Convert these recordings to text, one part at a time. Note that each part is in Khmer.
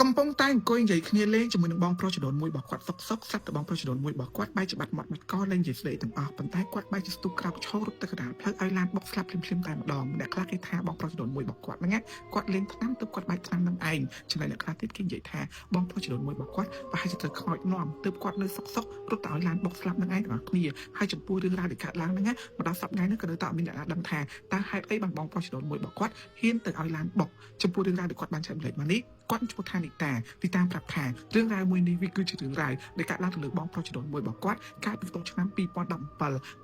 កំពុងតែអង្គុយនិយាយគ្នាលេងជាមួយនឹងបងប្រុសចំនួនមួយរបស់គាត់សុកស្រាប់តែបងប្រុសចំនួនមួយរបស់គាត់បែរជាបាត់មាត់បាត់កលេងនិយាយស្ដីទាំងអស់ប៉ុន្តែគាត់បែរជាស្ទុះក្រោកឈររត់ទៅកណ្ដាលផ្លូវឲ្យឡានបុកស្លាប់ភ្លាមៗតែម្ដងអ្នកខ្លះគេថាបងប្រុសចំនួនមួយរបស់គាត់ហ្នឹងគាត់លេងថ្នាំទើបគាត់បែកថ្នាំនឹងឯងចំណែកអ្នកខ្លះទៀតគេនិយាយថាបងប្រុសចំនួនមួយរបស់គាត់ប្រហែលជាត្រូវខ្មោចនាំទើបគាត់នៅសុករត់ទៅឲ្យឡានបុកស្លាប់នឹងឯងទាំងអស់គ្នាហើយចំពោះរឿងរ៉ាវដែលកើតឡើងហ្នឹងមកដល់សប្តាហ៍នេះក៏នៅតែអត់មានអ្នកណាដឹងថាតើហេតុអីបានបងប្រុសចំនួនមួយរបស់គាត់ហ៊ានទៅឲ្យឡានបុកចំពោះរឿងរ៉ាវដែលគាត់បានចែកម្លែកមកនេះគាត់ឈ្មោះថានីតាប្រាប់ថារឿងរ៉ាវមួយនេះវាគឺជារឿងរ៉ាវដែលកើតឡើងទៅលើបងប្រុសចំនួនមួយរបស់គាត់កាលពីឆ្នាំ2017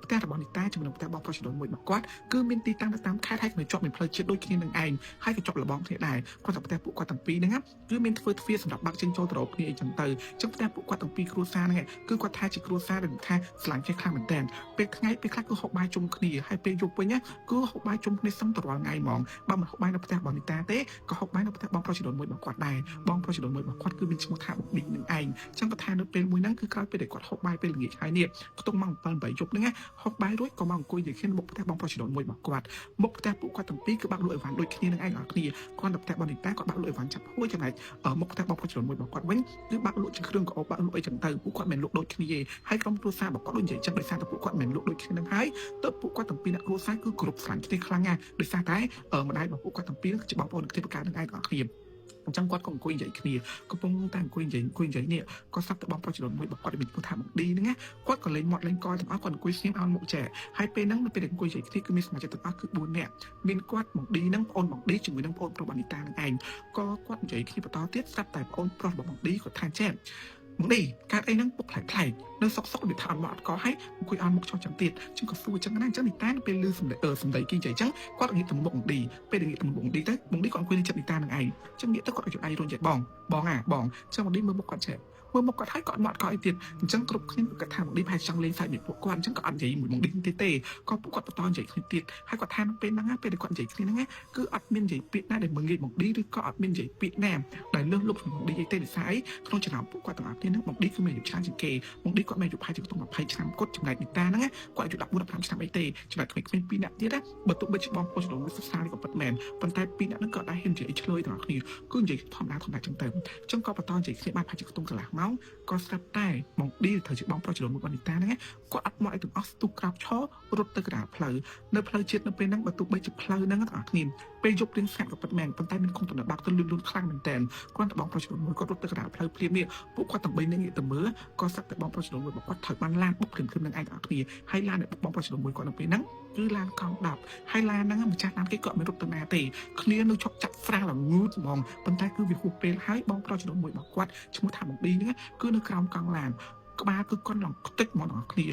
ផ្ទះរបស់នីតាជាមួយនឹងផ្ទះបងប្រុសចំនួនមួយរបស់គាត់គឺមានទីតាំងនៅតាមខេត្តហើយនៅជាប់នឹងផ្លូវជាតិដូចគ្នានឹងឯងហើយក៏ជាប់លបងគ្នាដែរគាត់តែផ្ទះពួកគាត់ទាំងពីរហ្នឹងគឺមានធ្វើទ្វារសម្រាប់បាក់ចេញចូលទៅរកគ្នាអីចឹងទៅចឹងផ្ទះពួកគាត់ទាំងពីរគ្រួសារហ្នឹងគឺគាត់ថាជាគ្រួសារដែលថាស្រឡាញ់គ្នាខ្លាំងមែនតើពេលថ្ងៃពេលខ្លះគឺហូបបាយជុំគ្នាហើយពេលយប់វិញគឺហូបបាយជុំគ្នាសឹងតរាល់ថ្ងៃហ្មងបើមិនហូបបាយនៅផ្ទះរបស់នីតាទេក៏ហូបបាយនៅផ្ទះបងប្រុសចំនួនមួយរបស់គាត់ដែរបងប្រុសចំនួនមួយរបស់គាត់គឺមានឈ្មោះថាបុកឌីនឹងឯងចឹងគាត់ថានៅពេលមួយហ្នឹងគឺក្រោយពេលដែលគាត់ហូបបាយពេលល្ងាចហើយនេះខ្ទង់ម៉ោង7 8យប់ហ្នឹងហូបបាយរួចក៏មកអង្គុយនិយាយគ្នាមុខផ្ទះបងប្រុសចំនួនមួយរបស់គាត់មុខផ្ទះពួកគាត់ទាំងពីរគឺបាក់លក់អីវ៉ាន់ដូចគ្នានឹងឯងអស់គ្នាគាត់ទៅផ្ទះបងនីតាគាត់បាក់លក់អីវ៉ាន់ចាប់ហួយចំណែកមុខផ្ទះបងប្រុសចំនួនមួយរបស់គាត់វិញគឺបាក់លក់ជាគ្រឿងកោបាក់លក់អីចឹងទៅពួកគាត់មិនលក់ដូចគ្នាទេហើយក្រុមគ្រួសាររបស់គាត់ដូចនិយាយចឹងដោយសារតែពួកគាត់មិនលក់ដូចគ្នានឹងហើយទៅពួកគាត់ទាំងពីរអ្នកគ្រួសារគឺគ្រប់ស្រឡាញ់គ្នាខ្លាំងណាស់ដោយសារតែម្ដាយរបស់ពួកគាត់ទាំងពីរគឺជាបងប្អូនគ្នាប្រការនឹងឯងអស់គ្នាអញ្ចឹងគាត់ក៏អង្គុយនិយាយគ្នាកំពុងតែអង្គុយនិយាយនេះគាត់ស្រាប់តែបងប្រុសចំនួនមួយរបស់គាត់មានឈ្មោះថាបងឌីហ្នឹងគាត់ក៏លេងមាត់លេងកទាំងអស់គាត់អង្គុយស្ងៀមអោនមុខចែហើយពេលហ្នឹងនៅពេលអង្គុយនិយាយគ្នាគឺមានសមាជិកទាំងអស់គឺ4នាក់មានគាត់បងឌីហ្នឹងប្អូនបងឌីជាមួយនឹងប្អូនប្រុសបងនីតាហ្នឹងឯងក៏គាត់និយាយគ្នាបន្តទៀតស្រាប់តែប្អូនប្រុសរបស់បងឌីគាត់ថាចេះមកនេះកើតអីហ្នឹងពុកផ្លែកនៅសុកវាថាអត់មកអត់កឲ្យអង្គុយអន់មុខចោះចាំទៀតចឹងក៏សួរចឹងណាអញ្ចឹងនីតាពេលលឺសម្ដីគេនិយាយចឹងគាត់ងាកទៅមុខបងឌីពេលងាកទៅមុខបងឌីទៅបងឌីគាត់អង្គុយនៅចិត្តនីតានឹងឯងចឹងងាកទៅគាត់ឲ្យដៃរុញចេះបងចឹងបងឌីមើលមុខគាត់ចេះមើលមុខគាត់ហើយគាត់អត់មកអត់កឲ្យទៀតអញ្ចឹងគ្រប់គ្នាគាត់ថាបងឌីប្រហែលចង់លេងសាច់មួយពួកគាត់អញ្ចឹងក៏អត់និយាយមួយបងឌីទេក៏ពួកគាត់បន្តនិយាយគ្នាទៀតហើយគាត់ថានៅពេលហ្នឹងពេលដែលគាត់និយាយគ្នាហ្នឹងគឺអត់មាននិយាយពាក្យណាដែលមើលងាយបងឌីឬក៏អត់មាននិយាយពាក្យណាដែលលើសលប់បងឌីទេដោយសារអីក្នុងចំណោមពួកគាត់ទាំងអស់គ្នាហ្នឹងបងឌីគឺមានអាយុច្រើនជាងគេបងឌីគាត់មានអាយុប្រហែលជាខ្ទង់20ឆ្នាំគាត់ចំណែកនីតាហ្នឹងគាត់អាយុ14 15ឆ្នាំអីទេចំណែកក្មេងៗ2នាក់ទៀតបើទោះបីជាបងប្អូនចំនួនមួយសិក្សានេះក៏ពិតមែនប៉ុន្តែ2នាក់ហ្នឹងក៏ដែរហ៊ាននិយាយឆ្លើយទាំងអស់គ្នាគឺនិយាយធម្មតាចឹងទៅអញ្ចឹងក៏បន្តនិយាយគ្នាបានប្រហែលជាខ្ទង់កន្លះម៉ោងក៏ស្រាប់តែបងឌីត្រូវជាបងប្រុសចំនួនមួយរបស់នីតាហ្នឹងគាត់អត់មកអីទាំងអស់ស្ទុះក្រោកឈររត់ទៅកណ្ដាលផ្លូវនៅផ្លូវជាតិនៅពេលហ្នឹងបើទោះបីជាផ្លូវហ្នឹងទាំងអស់គ្នាពេលយប់រៀងស្ងាត់ក៏ពិតមែនប៉ុន្តែមានគុំតំណបាក់ទៅលឿនខ្លាំងមែនតើគាត់ទៅបងប្រុសចំនួនមួយគាត់រត់ទៅកណ្ដាលផ្លូវភ្លាមនេះពួកគាត់ទាំង3នាក់ងាកទៅមើលក៏ស្រាប់តែបងប្រុសចំនួនមួយរបស់គាត់ត្រូវបានឡានបុកព្រមនឹងឯងទាំងអស់គ្នាហើយឡានដែលបុកបងប្រុសចំនួនមួយគាត់នៅពេលហ្នឹងគឺឡានកង់10ហើយឡានហ្នឹងម្ចាស់ឡានគេក៏មិនរត់ទៅណាទេគ្នានៅឈប់ចាក់ស្រាំងល្ងូតហ្មងប៉ុន្តែគឺវាហួសពេលហើយបងប្រុសចំនួនមួយរបស់គាត់ឈ្មោះថាបងឌីហ្នឹងគឺនៅក្រោមកង់ឡានក្បាលគឺគាត់ឡងខ្ទេចហ្មងទាំងអស់គ្ន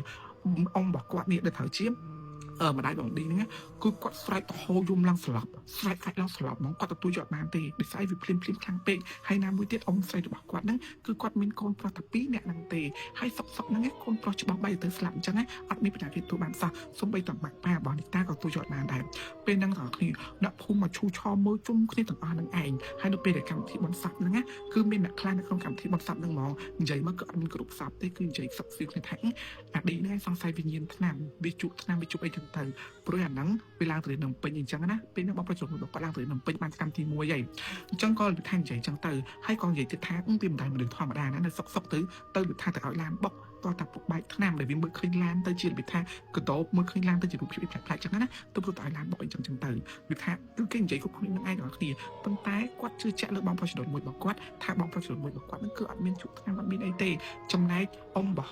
ាអ៊ំរបស់គាត់នេះដែលត្រូវជាម្ដាយបងឌីហ្នឹងគឺគាត់ស្រែកទៅហូរយំឡើងស្លាប់ស្រែកឡើងស្លាប់ហ្មងគាត់ទទួលយកបានទេដោយសារវាភ្លាមខ្លាំងពេកហើយណាមួយទៀតអ៊ំស្រីរបស់គាត់ហ្នឹងគឺគាត់មានកូនប្រុសតែ2នាក់ហ្នឹងទេហើយសុកហ្នឹងកូនប្រុសច្បាស់បីទៅស្លាប់អញ្ចឹងអត់មានបញ្ហាគេទទួលបានសោះសូម្បីតែម៉ាក់ប៉ារបស់នីតាក៏ទទួលយកបានដែរពេលហ្នឹងទាំងគ្នាអ្នកភូមិមកឈូឆោមើលជុំគ្នាទាំងអស់ហ្នឹងឯងហើយនៅពេលដែលកម្មវិធីបុណ្យសពហ្នឹងគឺមានអ្នកខ្លះនៅក្នុងកម្មវិធីបុណ្យសពហ្នឹងហ្មងនិយាយមកក៏អត់មានគ្រប់សពទេគឺនិយាយសឹកសៀវគ្នាថាអាឌីហ្នឹងសង្ស័យវិញ្ញាណឆ្នាំវាជក់ឆ្នាំវាជប់អីចឹងទៅព្រោះអាហ្នឹងវាឡើងទៅនំពេញអញ្ចឹងណាពេលហ្នឹងបងប្រុសរបស់គាត់ឡើងទៅនំពេញបានកម្មទី1ហើយអញ្ចឹងក៏ថានិយាយអញ្ចឹងទៅហើយក៏និយាយទៀតថាវាមិនដែលមនុស្សធម្មតាណានៅសុកទៅថាទៅឲ្យឡានបុកតោះតាពុកបែកឆ្នាំដែលវាមើលឃើញឡានទៅជារបៀបថាកដោបមើលឃើញឡានទៅជារូបភាពផ្លែកៗចឹងណាទៅព្រោះតែឲ្យឡានបុកអីចឹងទៅវាថាគឺគេនិយាយគ្រប់គ្នានឹងឯងទាំងគ្នាប៉ុន្តែគាត់ជឿជាក់លើបងប្រុសចំនួនមួយរបស់គាត់ថាបងប្រុសចំនួនមួយរបស់គាត់ហ្នឹងគឺអត់មានជក់ឆ្នាំអត់មានអីទេចំណែកអ៊ំរបស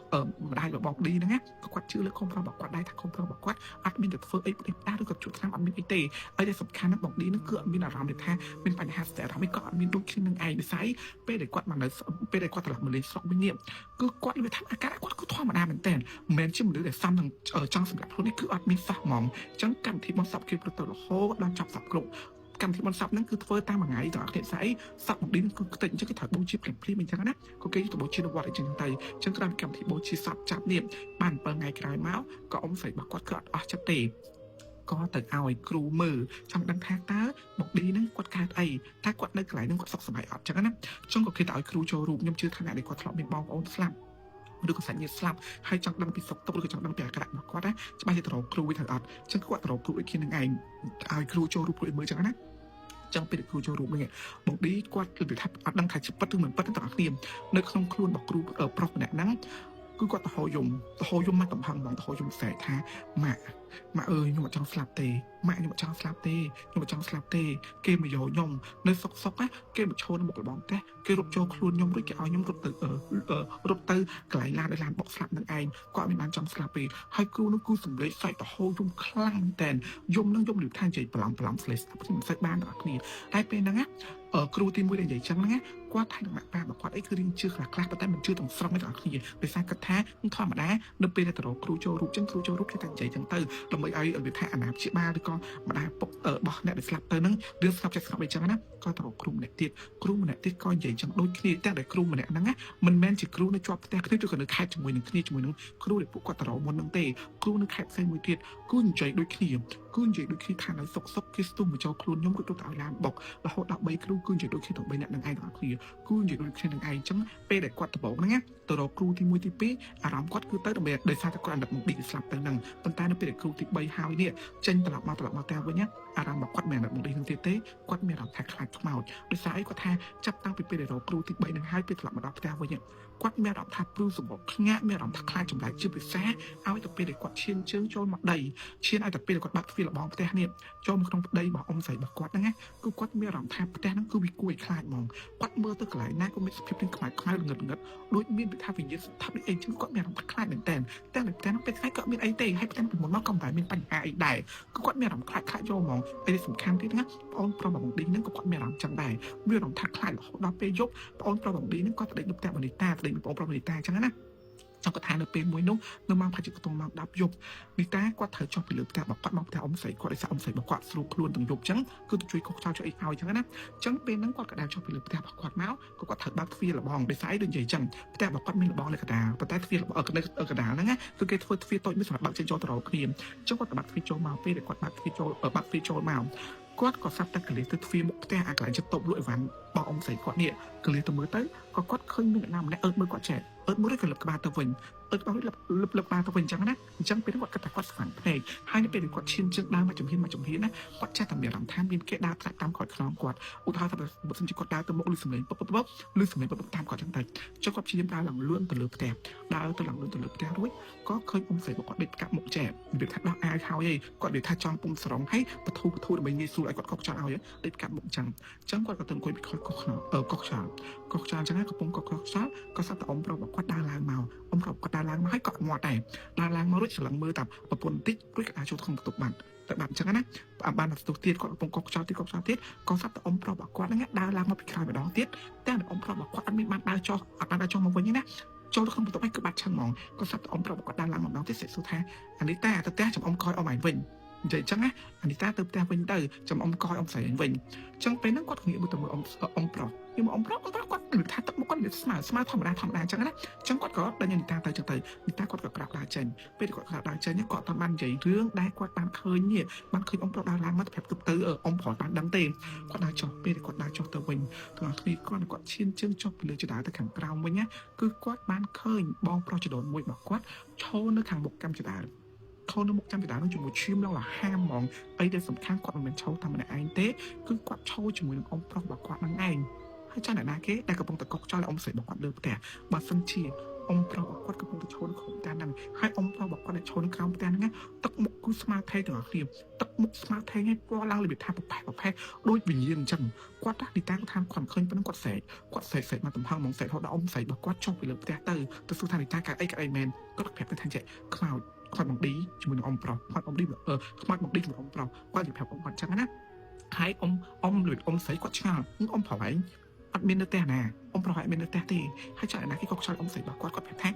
់ម្ដាយរបស់បងឌីហ្នឹងក៏គាត់ជឿលើកូនប្រុសរបស់គាត់ដែរថាកូនប្រុសរបស់គាត់អត់មានទៅធ្វើអីផ្ដេសផ្ដាសឬក៏ជក់ឆ្នាំអត់មានអីទេហើយដែលសំខាន់ណាស់បងឌីហ្នឹងគឺអត់មានអារម្មណ៍ថាមានបញ្ហាស្ទើរអារម្មណ៍ក៏អត់មានដូចគ្នានឹងឯងដូចស្អីពេលដែលគាត់មកនៅពេលដែលគាត់ត្រឡប់មកលេងស្រុកវិញនេះគឺគាត់និយាយថាអាការៈគាត់គឺធម្មតាមែនតើមិនមែនជាមនុស្សដែលសំនឹងចង់សម្រាប់ខ្លួននេះគឺអត់មានសោះហ្មងអញ្ចឹងកម្មវិធីបុណ្យសពគេប្រទៅរហូតដល់ចប់សពគ្រប់កម្មវិធីបុណ្យសពហ្នឹងគឺធ្វើតាមមួយថ្ងៃទៅអត់ស្អីសពបងឌីគឺខ្ទេចអញ្ចឹងគេត្រូវបូជាភ្លាមអញ្ចឹងណាក៏គេទៅបូជានៅវត្តអញ្ចឹងទៅអញ្ចឹងក្រោយកម្មវិធីបូជាសពចាប់នេះបាន7ថ្ងៃក្រោយមកក៏អ៊ំស្រីរបស់គាត់គឺអត់អស់ចិត្តទេក៏ទៅឲ្យគ្រូមើលចង់ដឹងថាតើបុកឌីហ្នឹងគាត់កើតអីតែគាត់នៅកន្លែងហ្នឹងគាត់សុខសប្បាយអត់អញ្ចឹងណាចង់ក៏គេទៅឲ្យគ្រូចូលរូបខ្ញុំជឿថាអ្នកដែលគាត់ធ្លាប់មានបងប្អូនស្លាប់ឬក៏សាច់ញាតិស្លាប់ហើយចង់ដឹងពីសុខទុក្ខឬក៏ចង់ដឹងពីអាការៈរបស់គាត់ណាច្បាស់ជាទៅរកគ្រូវិញទៅអត់អញ្ចឹងគាត់ទៅរកគ្រូដូចគ្នានឹងឯងឲ្យគ្រូចូលរូបគ្រូមើលអញ្ចឹងណា chẳng biết cừu cho rụp này một đi quạt bị thắt đang thay chụp bắt từ mình bắt từ đặc điểm nơi không khuôn bọc cừu ở pro này nắng cứ quạt tao hồi dùng mà tầm hằng bằng tao hồi dùng phải tha mà ơi nhưng mà trong slap tê mẹ nhưng mà trong slap tê nhưng mà trong slap tê kê mà dồi nhom nơi sọc á kê mà trôn một cái bóng té kê rụp cho khuôn nhom rồi cái áo nhom rụp từ rụp từ cái lại làm bọc slap năng anh qua mình bán trong slap tê hai cừu nó cừu sủng lấyใส่ตะโฮยมคลั่งแต่ยมนั่งยมหรือท่านใจปลังเลยสับที่มันใส่บ้านแบบนี้ได้เป็นนะ ครูที่มวยใหญ่จังนะกว่าไทยหนักแบบกว่าไอ้คือเรื่องชื่อคลาสแต่มันชื่อต้องฟังไม่ต่างกันไปสร้างกระแทกมันทอดมาได้เดิมเป็นแต่เราครูโจรูปจังครูโจรูปที่ตั้งใจจังเตอร์เราไม่ไอ้เอาไปแทกอันนั้นชิบ้าหรือก็มาได้ปกบอกเนี่ยเดี๋ยวสลับเตอร์นั้นเรื่องสลับจากสลับไปจังนะก็ต่อครูเนี่ยติดครูเนี่ยติดก็ใหญ่จังโดยที่แต่เด็กครูเนี่ยนั่งมันแม่นจิครูในจอบแต่ครูจะกันในค่ายจมูกหนึ่งที่จมูกหนึ่งครูเด็กพวกก็ต่อมันนั่งเตะครูในค่ายใส่มือติดกูใหญ่โดยที่กูใหญ่โดยที่ทางนั้นซกคิสตุ้มมาเจ้าครูย่อมก็ตัวต่างกันบอกแล้วเขาดับใบครูกูใหญ่โดยที่ถูกใบเนี่ยนั่งไอ้ต่างคือกูใหญ่โดยที่นั่งไอ้จังเป้เด็กกวาดตะบอกนั่งไงตัวเราครูที่มวยที่เป้อารามกวาดคือเต้ตะเบ็ดโดยสารตะกอนดับมุกดีสลับแต่นั่งปัญตาเนี่ยเป็นเด็กครูที่ใบฮาวเนี่ยเจนตลับมาแต่วันเนี้ยอารามบอกกวาดแมนดับมุกดีทั้งเต้กวาดเมียเราแทกคลาดขมาวโดยสายกวาดแทจับตั้งเป็นเด็กเราครูที่ใบนั่งให้ไปตลับมาดับแต่วันเนี้ยกวาดเมียเราทัดปลื้มสมบูรณ์ง่ายเมียเราทักคลายจำได้ชื่อไปแซ่เอาไอ้ตัวเป็นเด็กกวาดเชียนเชิงโจนมาได้เชียนไอ้ตัวเป็นเด็กกวาดบัตรฟีละบองแต่เนี่ยโจมตรงได้บอกอมใส่บอกกวาดนั่งไงกูกวาดเมียเราแทบแต่นั่นคือวิกุยคลายมองกวาดเมื่อตัวกลายหน้าก็ไม่สพิบเป็นคลายเงินโดยมีไปทำเป็นยึดทำเป็นเองชื่อกวาดเมียเราทักคลายเหมือนแต่นั่นเป็นใครก็มีไอ้เตะให้เป็นเป็นหมดมากกำไรมีปัญหาอีกได้ก็กวาดเมียเราคลายโจมองไอ้สำคัญที่นั่นอมประบอกดีนั่นก็กวาดเมียเราจังได้เมื่อเราทักคลายเราไปยกอมประบอกดีนั่นก็ได้ดูแต่บันดิตาได้ดูอมประบอกดีตาจังนั้นนะtrong cái thang nó bên mũi nung nó mang phải chịu tông mang đáp dục đi ta qua thời trong bị lửa ta bọc quạt mong ta ông sấy qua để sao ông sấy bọc quạt sụp luôn từng dục trắng cứ chui cột sao cho ít ao chẳng á trắng bên nắng quạt cả đào trong bị lửa ta bọc quạt máu có quạt thời bát phi là bong để sái đường dày chẳng ta bọc quạt mình là bong này cả đào và ta phi là ở cả đào nữa cứ cái phi tôi mới phải bọc trên cho tàu kìm trong quạt bát phi cho màu phi để quạt bát phi cho ở bát phi cho màu quạt có sắp ta kể từ phi một ta lại cho tụng lụi ván bọc ông sấy quạt địa kể từ mới tới có quạt khơi mình làm lại mới quạt trẻ mới được lập ba tờ vinh bao lập ba tờ vinh chẳng á chẳngเป็นquạtกระต่ายquạtฝันเพลงให้นี่เป็นquạtชิ้นจึงได้มาจมหินนะquạtแช่ทำเบียร์ทำท่ามีแก่ดาวตามขอดคล้องquạtอุทาทำบทสัญญาquạtดาวตัวมุกลืมสมัยปุ๊บลืมสมัยปุ๊บตามขอดจังไตเจ้าquạtชิ้นดาวหลังเลื่อนตะลึกแต่ดาวตะหลังเลื่อนตะลึกแต่ด้วยก็เคยอมใส่บอกเด็ดกับหมกแจกเด็ดทัดดาวอาเขายัยกอดเด็ดทัดจองปุ่มสรองให้ประตูแบบนี้สู้ไอ้กอดกอกจางเอายัยเด็ดกับหมกจังกอดกระตุ้นคุยไปคอยกอกจางจังไงกระปุกกอกช้าก็สัตว์อมเราบอกquạtดาวลางเมาอมเราquạtดาวลางมาให้กอดหมดแต่ดาวลางมารุ่ยฉลังมือตับประปนติ๊กรุ่ยกระดาษโชว์ทองตกบันแต่บันจังนะบันตุกเตี้ยกอดกระปุกกอกช้าเตี้ยก็สัตว์อมเราบอกquạtนั่นไงดาวลางมาพิคายแบบดองเตี้ยแต่อมเราบอกquạtอันมีมันดาวจอมาวันนี้นะโจลkhông tụi bay cứ bắt chân mỏng có sắp ông pro có đàn làm một đón tiết sẽ số thay anh ấy ta trong ông coi ông ảnh vinh vậy chẳng á anh ấy ta từ ta vinh từ trong ông coi ông phải ảnh vinh chẳng phải nó quát nghĩa một tầm ông pro nhưng mà ông pro quát được thay tập một con được smart thầm đa chẳng á chẳng quát có đây nhìn ta tới chẳng tới người ta quát gặp đá chân bây giờ quát đá chân nhé quát tầm ban vậy rương đai quát ban khơi nhỉ ban khơi ông pro đa làm mất phép tục tới ở ông hỏi ban đắng tiền quát đá cho bây giờ quát đá cho tờ vinh thường khi con quát chiên chân cho lừa cho đá tới khẳng cao với nhá cứ quát ban khơi bong pro cho đồn môi bảo quát cho nó khẳng một cam cho đáเขาน้ำมุกจำเป็นได้ต้องจุ่มชิมแล้วล่ะห้ามมองไอ้เด็กสำคัญกว่ามันเป็นเช่าทำอะไรไอ้เต้คือกวาดเช่าจุ่มอมปลอกแบบกวาดนั่งไงให้เจ้าหน้านาเก้ได้กระปงตะกอกเจ้าแล้วอมใส่บอกกวาดเดิมแต่บาสันชีอมปลอกกวาดกระปงตะโชนของแต่นั่งให้อมปลอกบอกกวาดในโชนกลางแต่นั่งไงตักมุกกูสมาร์ทไทยถึงอ่ะครีมตักมุกสมาร์ทไทยไงปลอลังเลยบิดทางปลอดภัยโดยวิญญาณจังกวาดดีตั้งทางขวัญเคยเป็นกวาดใส่มาตำพังมองใส่เขาได้อมใส่บอกกวาดช่องไปเลยแต่แต่สุดท้ายดีตั้งการไอ้แมนก็แผลเป็นทางใจข่าวความบังดีจมูกอมเปล่าความบังดีแบบความบังดีจมูกอมเปล่าว่าอยู่แถวอมปันจังนะหายอมหรืออมใสกว่าช่างอมเผาไหวอัดเมนเตอร์น่ะอมเผาไหวเมนเตอร์ตีให้จ่ายนะที่กอกชาอมใสแบบกวาดแผลแท้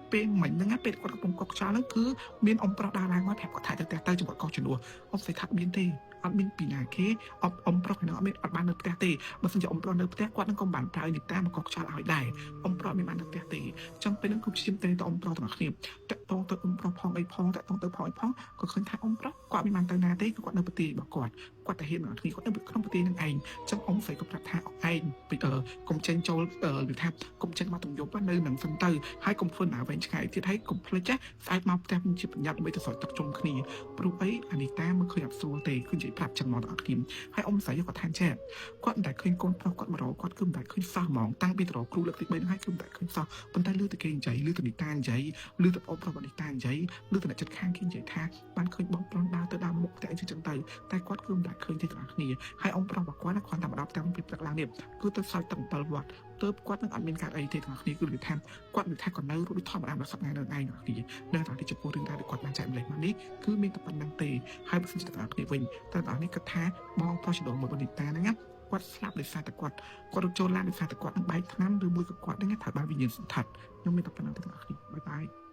เป็นเหมือนนั่งเป็ดกวาดกระปุกกอกชานั่นคือเมียนอมเปล่าดาราว่าแผลกวาดถ่ายแต่จมูกกอกจนัวอมใสทับเมียนเตอัดมินปีนาเก้อมปลอกเนาะมินอัดบ้านเนื้อเตะเตะมันสัญญาอมปลอกเนื้อเตะกว่านั่งกองบันปลายนิดแต่มากอกชาลอยได้อมปลอกมีมันเนื้อเตะเตะจังเป็นนั่งคุมชิมเตะต่ออมปลอกต่างหากเนี่ยแต่ตองเตะอมปลอกพองไอพองแต่ตองเตะพองไอพองก็เคยถ่ายอมปลอก គាត់មានបានទៅណាទេគឺគាត់នៅប្រទេសរបស់គាត់តែហ៊ានមកគ្នាគាត់នៅក្នុងប្រទេសនឹងឯងចឹងអ៊ំស្រីក៏ប្រាប់ថាឯងពីកុំចេញចូលឬថាកុំចេញមកទំយប់នៅនឹងសិនទៅហើយកុំធ្វើណាវែងឆ្ងាយទៀតហើយកុំភ្លេចស្អែកមកផ្ទះជាប្រញាប់ដើម្បីទៅស្រោចទឹកជុំគ្នាព្រោះអីអានេះតាមើលឃើញអត់ស្រួលទេគឺនិយាយប្រាប់ចឹងមកដល់អត់គ្នាហើយអ៊ំស្រីគាត់ថាចាគាត់មិនដែលឃើញកូនប្រុសគាត់មករកគាត់គឺមិនដែលឃើញសោះហ្មងតាំងពីទៅរកគ្រូលើកទី3ហ្នឹងហើយគឺមិនដែលឃើញសោះប៉ុន្តែលឺតែគេនិយាយលឺតែនីតានិយាយលឺតែអ៊ំប្រុសនីតានិយាយលឺតែអ្នកចិត្តខាងគេនិយាយថាបានឃើញបងប្រុសដើរទៅដើរមុខតែអីចឹងទៅតែគាត់គឺមិនដែលឃើញទេទាំងអស់គ្នាហើយអ៊ំប្រុសរបស់គាត់គាត់តែមកដល់តាំងពីព្រឹកឡើងនេះគឺទៅសើចទឹក7វត្តទៅគាត់នឹងអត់មានការអីទេទាំងអស់គ្នាគឺនិយាយថាគាត់និយាយថាគាត់នៅរស់ធម្មតារបស់សប្តាហ៍នៅឯងទាំងអស់គ្នានៅតែចំពោះរឿងរ៉ាវដែលគាត់បានចែកម្លេចមកនេះគឺមានតែប៉ុណ្្នឹងទេហើយបើសិនជាទាំងអស់គ្នាវិញតែទាំងអស់នេះគិតថាបងប្រុសចដូនមួយបនិតាហ្នឹងគាត់ស្លាប់ដោយសារតែគាត់រត់ចូលឡានដោយសារតែគាត់នឹងបែកថ្នាំឬមួយក៏គាត់ហ្នឹងថាបានវិញ្ញាណសន្តានខ្ញុំមានតែប៉ុណ្្នឹងទេទាំងអស់គ្នាបាយបាយ